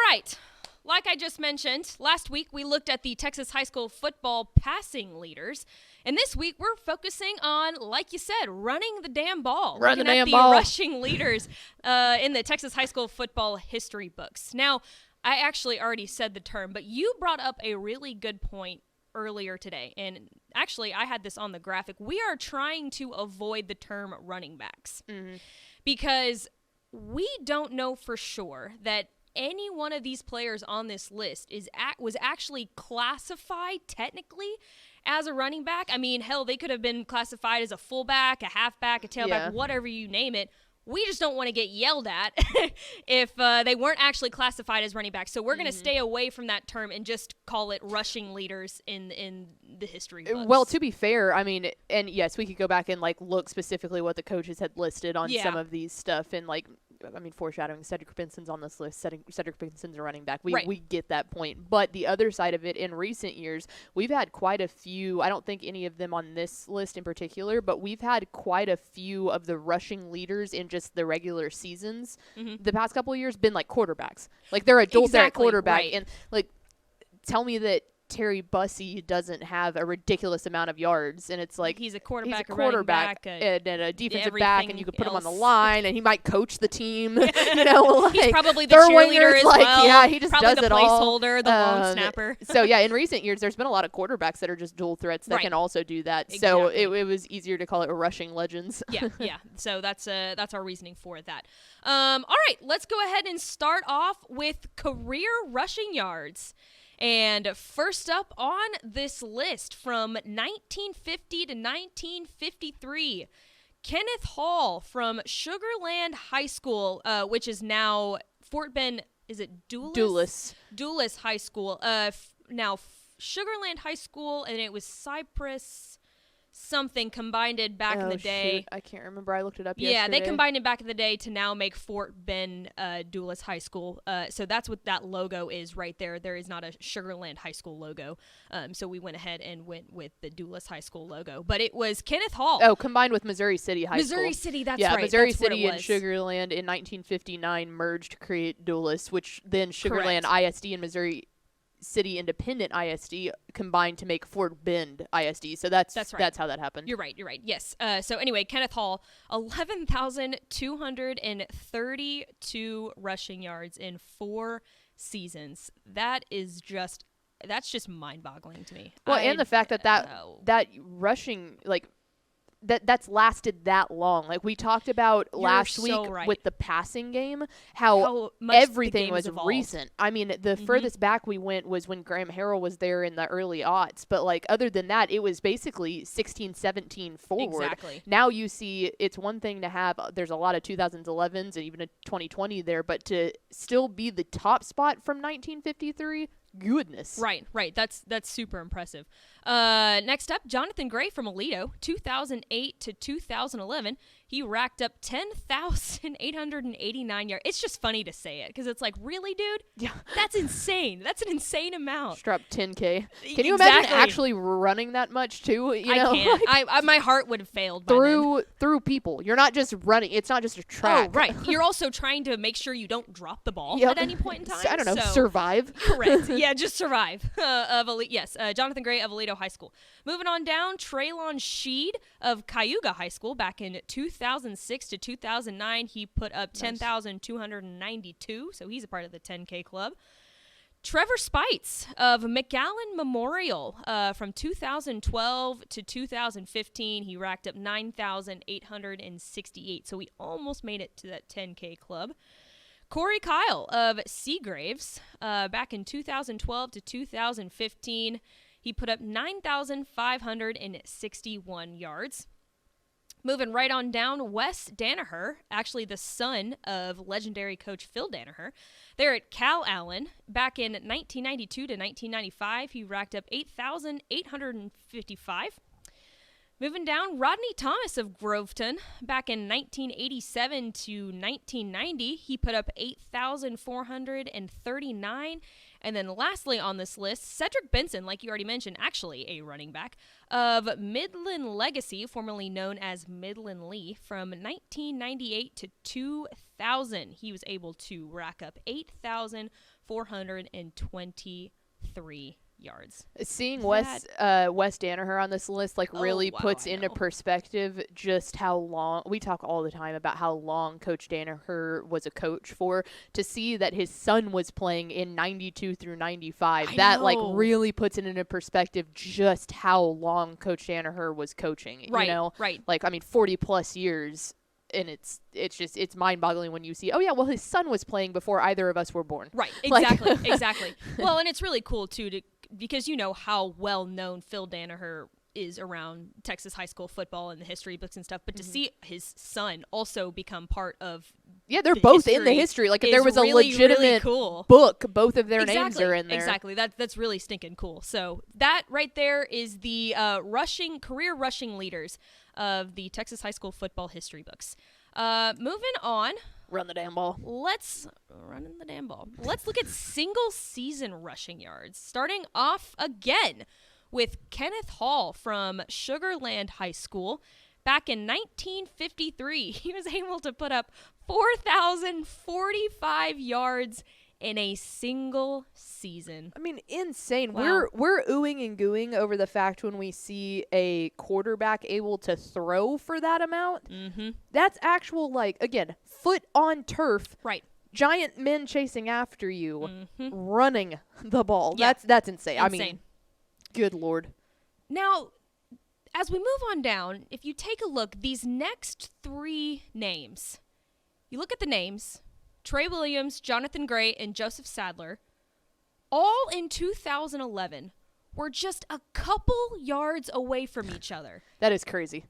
right. Like I just mentioned, last week we looked at the Texas high school football passing leaders. And this week we're focusing on, like you said, running the damn ball. Run the damn the ball. rushing leaders in the Texas high school football history books. Now, I actually already said the term, but you brought up a really good point earlier today. And actually, I had this on the graphic. We are trying to avoid the term running backs because we don't know for sure that any one of these players on this list was actually classified technically as a running back. I mean, hell, they could have been classified as a fullback, a halfback, a tailback, whatever you name it. We just don't want to get yelled at if they weren't actually classified as running backs. So we're going to stay away from that term and just call it rushing leaders in the history books. Well, to be fair, I mean, and yes, we could go back and look specifically what the coaches had listed on some of these stuff and foreshadowing. Cedric Benson's on this list. Cedric Benson's a running back. We get that point. But the other side of it, in recent years, we've had quite a few. I don't think any of them on this list in particular, but we've had quite a few of the rushing leaders in just the regular seasons. The past couple of years been quarterbacks. They're adults there at quarterback, and tell me that Terry Bussey doesn't have a ridiculous amount of yards, and it's he's a quarterback, and a defensive back, and you could put him on the line, and he might coach the team. He's probably the cheerleader as well. Yeah, he just probably does it all. The placeholder, the long snapper. So yeah, in recent years, there's been a lot of quarterbacks that are just dual threats that can also do that. Exactly. So it was easier to call it rushing legends. yeah. So that's our reasoning for that. All right, let's go ahead and start off with career rushing yards. And first up on this list from 1950 to 1953, Kenneth Hall from Sugar Land High School, which is now Fort Bend, is it Dulles? Dulles High School. Now Sugar Land High School, and it was Cypress something combined it back in the day. Shoot. I can't remember. I looked it up yesterday. Yeah, they combined it back in the day to now make Fort Bend Dulles High School. So that's what that logo is right there. There is not a Sugar Land High School logo. So we went ahead and went with the Dulles High School logo. But it was Kenneth Hall. Oh, combined with Missouri City High School. Missouri City, that's right. Yeah, Missouri that's City and Sugar Land in 1959 merged to create Dulles, which then Sugar Land ISD and Missouri City Independent ISD combined to make Fort Bend ISD. So that's right. That's how that happened. You're right. Yes. So anyway, Kenneth Hall, 11,232 rushing yards in 4 seasons. That's just mind-boggling to me. Well, and the fact that rushing that's lasted that long. We talked about last week with the passing game, how everything was recent. I mean, the furthest back we went was when Graham Harrell was there in the early aughts. But other than that, it was basically 16, 17 forward. Exactly. Now you see it's one thing to have, there's a lot of 2011s and even a 2020 there, but to still be the top spot from 1953, goodness. Right. That's super impressive. Next up, Jonathan Gray from Aledo, 2008 to 2011. He racked up 10,889 yards. It's just funny to say it because it's really, dude? Yeah. That's insane. That's an insane amount. Strap 10K. Can you imagine actually running that much too? I can't. My heart would have failed by through people. You're not just running. It's not just a track. Oh, right. You're also trying to make sure you don't drop the ball at any point in time. I don't know. Survive. Correct. Yeah, just survive. Jonathan Gray of Aledo High School. Moving on down, Traylon Sheed of Cayuga High School back in 2006 to 2009. He put up 10,292, so he's a part of the 10K club. Trevor Spites of McAllen Memorial from 2012 to 2015. He racked up 9,868, so he almost made it to that 10K club. Corey Kyle of Seagraves back in 2012 to 2015. He put up 9,561 yards. Moving right on down, Wes Danaher, actually the son of legendary coach Phil Danaher. They're at Cal Allen. Back in 1992 to 1995, he racked up 8,855. Moving down, Rodney Thomas of Groveton. Back in 1987 to 1990, he put up 8,439. And then lastly on this list, Cedric Benson, like you already mentioned, actually a running back, of Midland Legacy, formerly known as Midland Lee, from 1998 to 2000. He was able to rack up 8,400 3,423 yards. Seeing Wes Danaher on this list really puts into perspective just how long we talk all the time about how long Coach Danaher was a coach for. To see that his son was playing in 92 through 95, that really puts it into perspective just how long Coach Danaher was coaching. Right, you know, right. 40 plus years. And it's mind-boggling when you see, oh yeah, well his son was playing before either of us were born. Right, exactly, exactly. Well, and it's really cool too because you know how well known Phil Danaher is around Texas high school football and the history books and stuff, but to see his son also become part of they're both in the history. If there was a legitimate really cool book, both of their names are in there. Exactly. That's really stinking cool. So that right there is the career rushing leaders of the Texas high school football history books. Moving on. Run the damn ball. Let's look at single season rushing yards. Starting off again with Kenneth Hall from Sugar Land High School. Back in 1953, he was able to put up 4,045 yards in a single season. I mean, insane. Wow. We're oohing and gooing over the fact when we see a quarterback able to throw for that amount. Mm-hmm. That's actual, again, foot on turf. Right. Giant men chasing after you, running the ball. Yeah. That's insane. Insane. I mean, good Lord. Now, as we move on down, if you take a look, these next three names, you look at the names, Trey Williams, Jonathan Gray, and Joseph Sadler, all in 2011, were just a couple yards away from each other. That is crazy.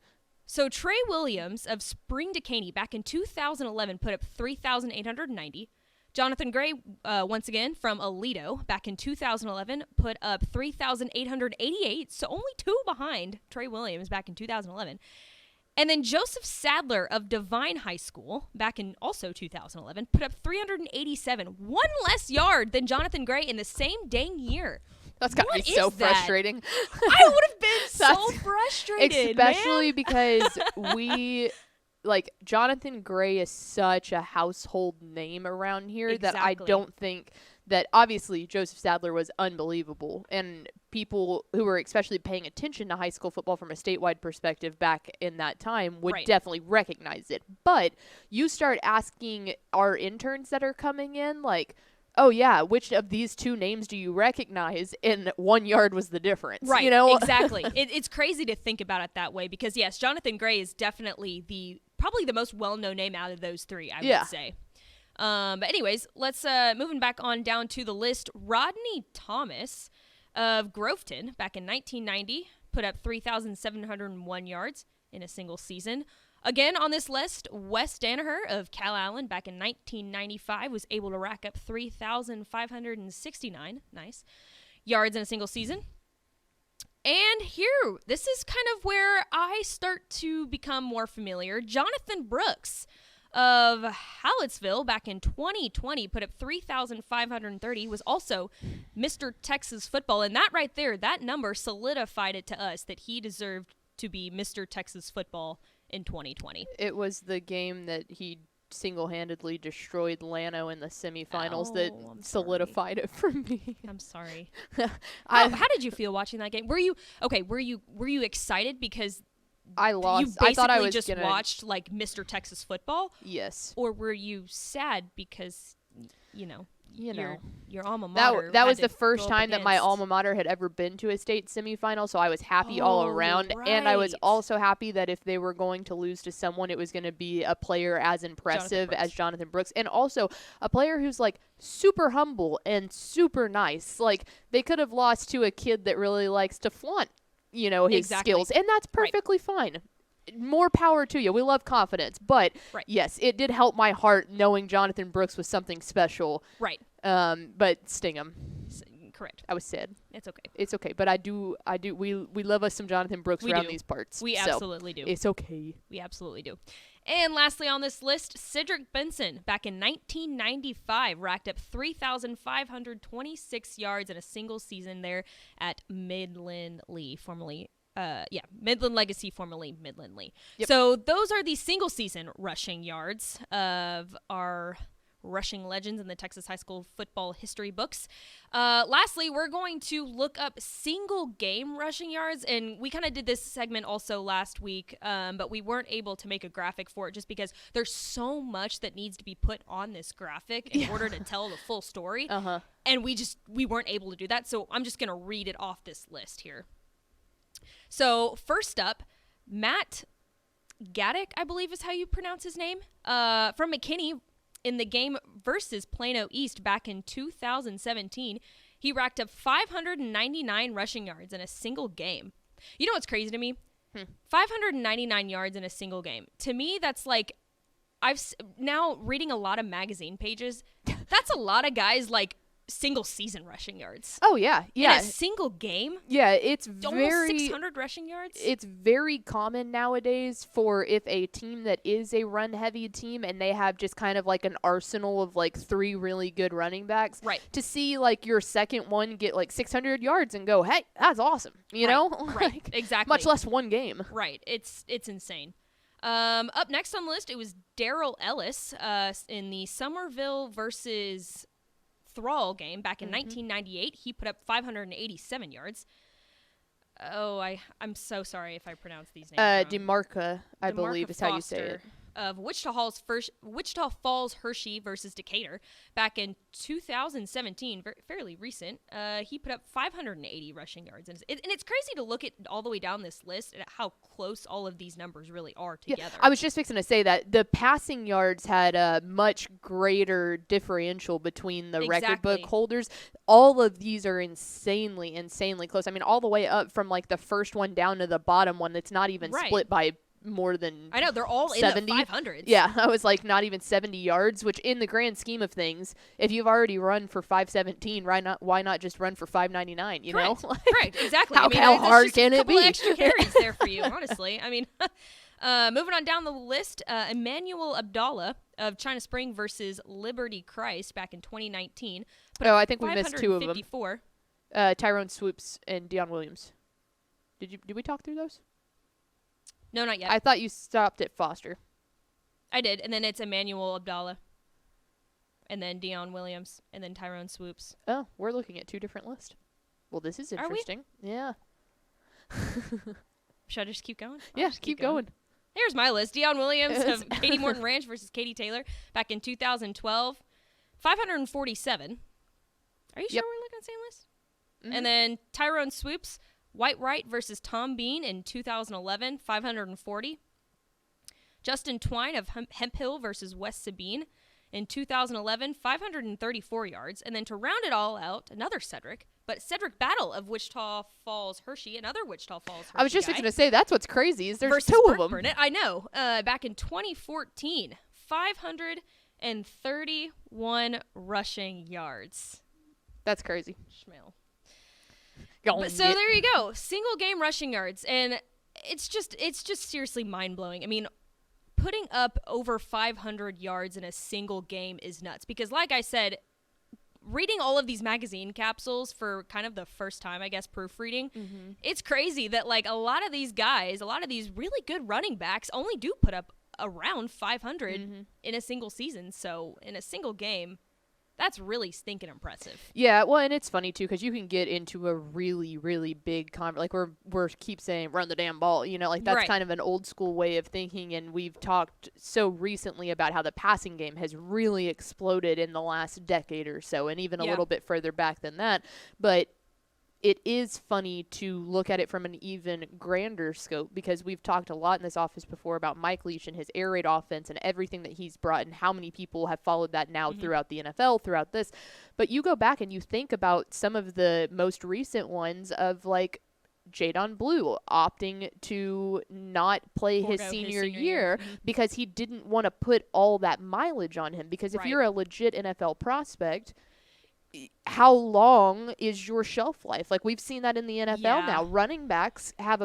So Trey Williams of Spring Decaney back in 2011 put up 3,890. Jonathan Gray, once again, from Aledo, back in 2011, put up 3,888, so only two behind Trey Williams back in 2011. And then Joseph Sadler of Divine High School, back in also 2011, put up 387, one less yard than Jonathan Gray in the same dang year. That's got to be so frustrating. I would have been so frustrated, especially man. Because Jonathan Gray is such a household name around here that I don't think that obviously Joseph Sadler was unbelievable, and people who were especially paying attention to high school football from a statewide perspective back in that time would definitely recognize it. But you start asking our interns that are coming in, oh yeah, which of these two names do you recognize? And 1 yard was the difference. Right, you know? Exactly. It's crazy to think about it that way because, yes, Jonathan Gray is definitely probably the most well-known name out of those three, I would say. But anyways, let's moving back on down to the list. Rodney Thomas of Groveton back in 1990 put up 3,701 yards in a single season. Again on this list, Wes Danaher of Calallen back in 1995 was able to rack up 3,569 yards in a single season. And here, this is kind of where I start to become more familiar. Jonathan Brooks of Hallettsville back in 2020 put up 3,530, was also Mr. Texas Football. And that right there, that number solidified it to us that he deserved to be Mr. Texas Football in 2020. It was the game that he single-handedly destroyed Llano in the semifinals that solidified it for me. I'm sorry. How did you feel watching that game? Were you excited because I lost? You basically I thought I was just watched Mr. Texas Football? Yes. Or were you sad because your alma mater? That was the first time that my alma mater had ever been to a state semifinal, so I was happy all around. Right. And I was also happy that if they were going to lose to someone, it was going to be a player as impressive as Jonathan Brooks, and also a player who's super humble and super nice. They could have lost to a kid that really likes to flaunt his skills, and that's perfectly fine. More power to you. We love confidence, but yes, it did help my heart knowing Jonathan Brooks was something special. Right. But sting him. Correct. I was sad. It's okay. It's okay, but I do. We love us some Jonathan Brooks around these parts. We absolutely do. It's okay. We absolutely do. And lastly on this list, Cedric Benson, back in 1995, racked up 3,526 yards in a single season there at Midland Lee, formerly Midland Legacy, formerly Midland Lee. Yep. So those are the single season rushing yards of our rushing legends in the Texas high school football history books. Lastly, we're going to look up single game rushing yards, and we kind of did this segment also last week, but we weren't able to make a graphic for it just because there's so much that needs to be put on this graphic in order to tell the full story. And we weren't able to do that, so I'm just going to read it off this list here. So first up, Matt Gaddick, I believe is how you pronounce his name, from McKinney in the game versus Plano East back in 2017. He racked up 599 rushing yards in a single game. You know what's crazy to me? 599 yards in a single game. To me, that's like, now reading a lot of magazine pages, that's a lot of guys like single season rushing yards. Oh yeah. In a single game. Yeah, it's almost 600 rushing yards. It's very common nowadays for if a team that is a run heavy team and they have just kind of like an arsenal of like 3 really good running backs, right, to see like your second one get like 600 yards and go, hey, that's awesome, you know? Right, like, exactly. Much less one game. Right, it's insane. Up next on the list, it was Darrell Ellis in the Somerville versus Thrall game back in 1998. He put up 587 yards. Oh, I'm so sorry if I pronounce these names wrong. DeMarca, I believe is how you say it. Of Wichita Falls Hershey versus Decatur back in 2017, fairly recent. He put up 580 rushing yards, and it's crazy to look at all the way down this list at how close all of these numbers really are together. Yeah, I was just fixing to say that the passing yards had a much greater differential between the record book holders. All of these are insanely close. I mean, all the way up from like the first one down to the bottom one that's not even split by more than I know, they're all 70? In the 500s. Yeah, I was like not even 70 yards, which in the grand scheme of things, if you've already run for 517, why not just run for 599, you know? Correct, exactly. How hard can it be? Extra carries there for you, honestly. I mean, moving on down the list, Emmanuel Abdallah of China Spring versus Liberty Christ back in 2019. I think we missed 2 of them. Tyrone Swoops and Deion Williams. Did we talk through those? No, not yet. I thought you stopped at Foster. I did, and then it's Emmanuel Abdallah, and then Deion Williams, and then Tyrone Swoops. Oh, we're looking at 2 different lists. Well, this is interesting. Yeah. Should I just keep going? Yeah, keep going. Here's my list. Deion Williams of Katie Morton Ranch versus Katie Taylor back in 2012. 547. Are you sure we're looking at the same list? And then Tyrone Swoops, White Wright versus Tom Bean in 2011, 540. Justin Twine of Hemphill versus West Sabine in 2011, 534 yards. And then to round it all out, another Cedric Battle of Wichita Falls Hershey, another Wichita Falls Hershey. I was just going to say, that's what's crazy, is there's 2 of them. Burnett. I know. Back in 2014, 531 rushing yards. That's crazy. Schmale. So there you go, single game rushing yards, and it's just seriously mind blowing. I mean, putting up over 500 yards in a single game is nuts because, like I said, reading all of these magazine capsules for kind of the first time, I guess, proofreading, it's crazy that like a lot of these guys, a lot of these really good running backs only do put up around 500 in a single season. So in a single game, that's really stinking impressive. Yeah, well, and it's funny, too, because you can get into a really, really big like, we're keep saying, run the damn ball, you know, like, that's kind of an old-school way of thinking, and we've talked so recently about how the passing game has really exploded in the last decade or so, and even a little bit further back than that, but it is funny to look at it from an even grander scope because we've talked a lot in this office before about Mike Leach and his air raid offense and everything that he's brought and how many people have followed that now throughout the NFL, throughout this. But you go back and you think about some of the most recent ones of like Jadon Blue opting to not play his senior year because he didn't want to put all that mileage on him. Because if you're a legit NFL prospect, how long is your shelf life? Like we've seen that in the NFL now. Running backs have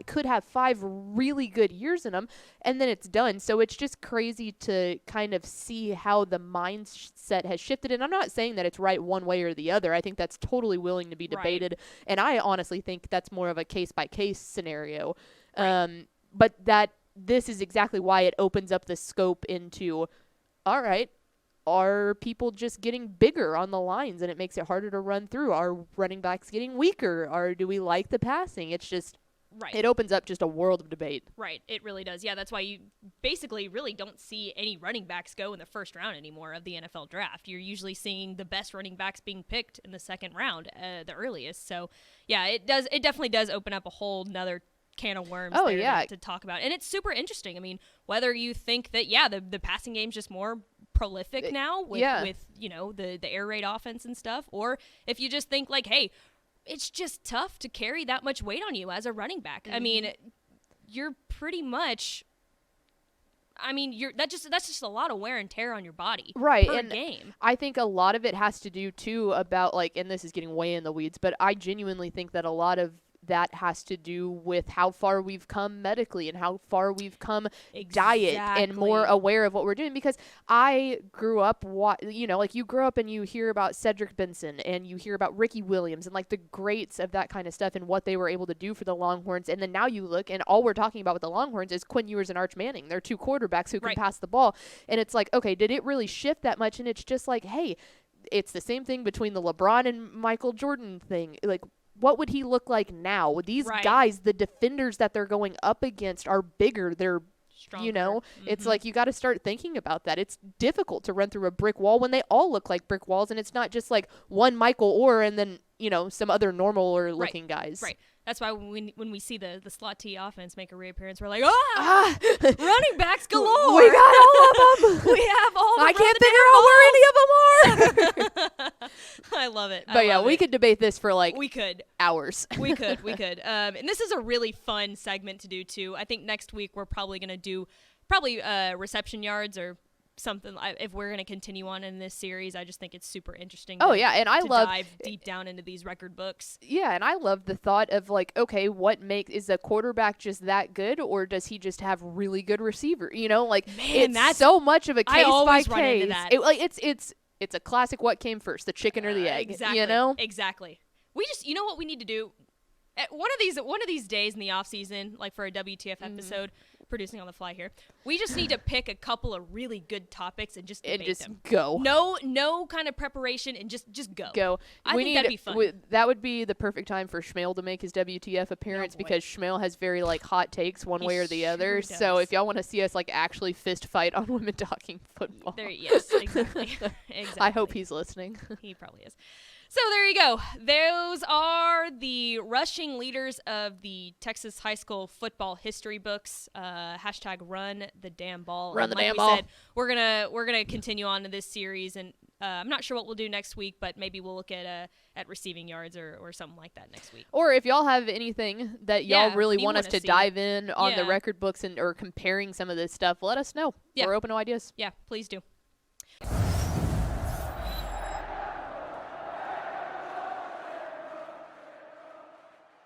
could have 5 really good years in them, and then it's done. So it's just crazy to kind of see how the mindset has shifted. And I'm not saying that it's right one way or the other. I think that's totally willing to be debated. And I honestly think that's more of a case-by-case scenario. But this is exactly why it opens up the scope into, all right, are people just getting bigger on the lines and it makes it harder to run through? Are running backs getting weaker? Or do we like the passing? It's just, it opens up just a world of debate. Right, it really does. Yeah, that's why you basically really don't see any running backs go in the first round anymore of the NFL draft. You're usually seeing the best running backs being picked in the second round, the earliest. So, yeah, it definitely does open up a whole nother can of worms to talk about. And it's super interesting. I mean, whether you think that, the passing game's just more prolific now with the air raid offense and stuff, or if you just think like, hey, it's just tough to carry that much weight on you as a running back. I mean, you're pretty much, that's just a lot of wear and tear on your body per game. I think a lot of it has to do too about and this is getting way in the weeds, but I genuinely think that a lot of that has to do with how far we've come medically and how far we've come diet and more aware of what we're doing. Because I grew up, you grow up and you hear about Cedric Benson and you hear about Ricky Williams and the greats of that kind of stuff and what they were able to do for the Longhorns. And then now you look and all we're talking about with the Longhorns is Quinn Ewers and Arch Manning. They're two quarterbacks who can pass the ball. And it's like, okay, did it really shift that much? And it's just like, hey, it's the same thing between the LeBron and Michael Jordan thing. What would he look like now? These guys, the defenders that they're going up against are bigger. They're stronger. It's like you got to start thinking about that. It's difficult to run through a brick wall when they all look like brick walls, and it's not just one Michael Orr and then some other normal looking guys. Right. That's why when we see the slot T offense make a reappearance, we're like, running backs galore. We got all of them. We have all of them. I can't figure out where any of them are. I love it. But we could debate this for we could hours. We could. And this is a really fun segment to do too. I think next week we're probably going to do reception yards or something. If we're going to continue on in this series, I just think it's super interesting. And I love dive deep down into these record books. Yeah, and I love the thought of okay, is a quarterback just that good, or does he just have really good receiver? That's so much of a case by case. Run into that. It's a classic. What came first, the chicken or the egg? Exactly. Exactly. We just, what we need to do. One of these days in the off season, for a WTF episode, producing on the fly here, we just need to pick a couple of really good topics and just debate them. Go. No kind of preparation and just go. I think that'd be fun. That would be the perfect time for Schmale to make his WTF appearance because Schmale has very hot takes one way or the other. Does. So if y'all want to see us actually fist fight on Women Talking Football, yes, exactly. I hope he's listening. He probably is. So there you go. Those are the rushing leaders of the Texas high school football history books. Hashtag run the damn ball. Run the damn ball. Said, we're gonna continue on to this series, and I'm not sure what we'll do next week, but maybe we'll look at receiving yards or something like that next week. Or if y'all have anything that y'all really want us to dive in on the record books or comparing some of this stuff, let us know. We're open to ideas. Yeah, please do.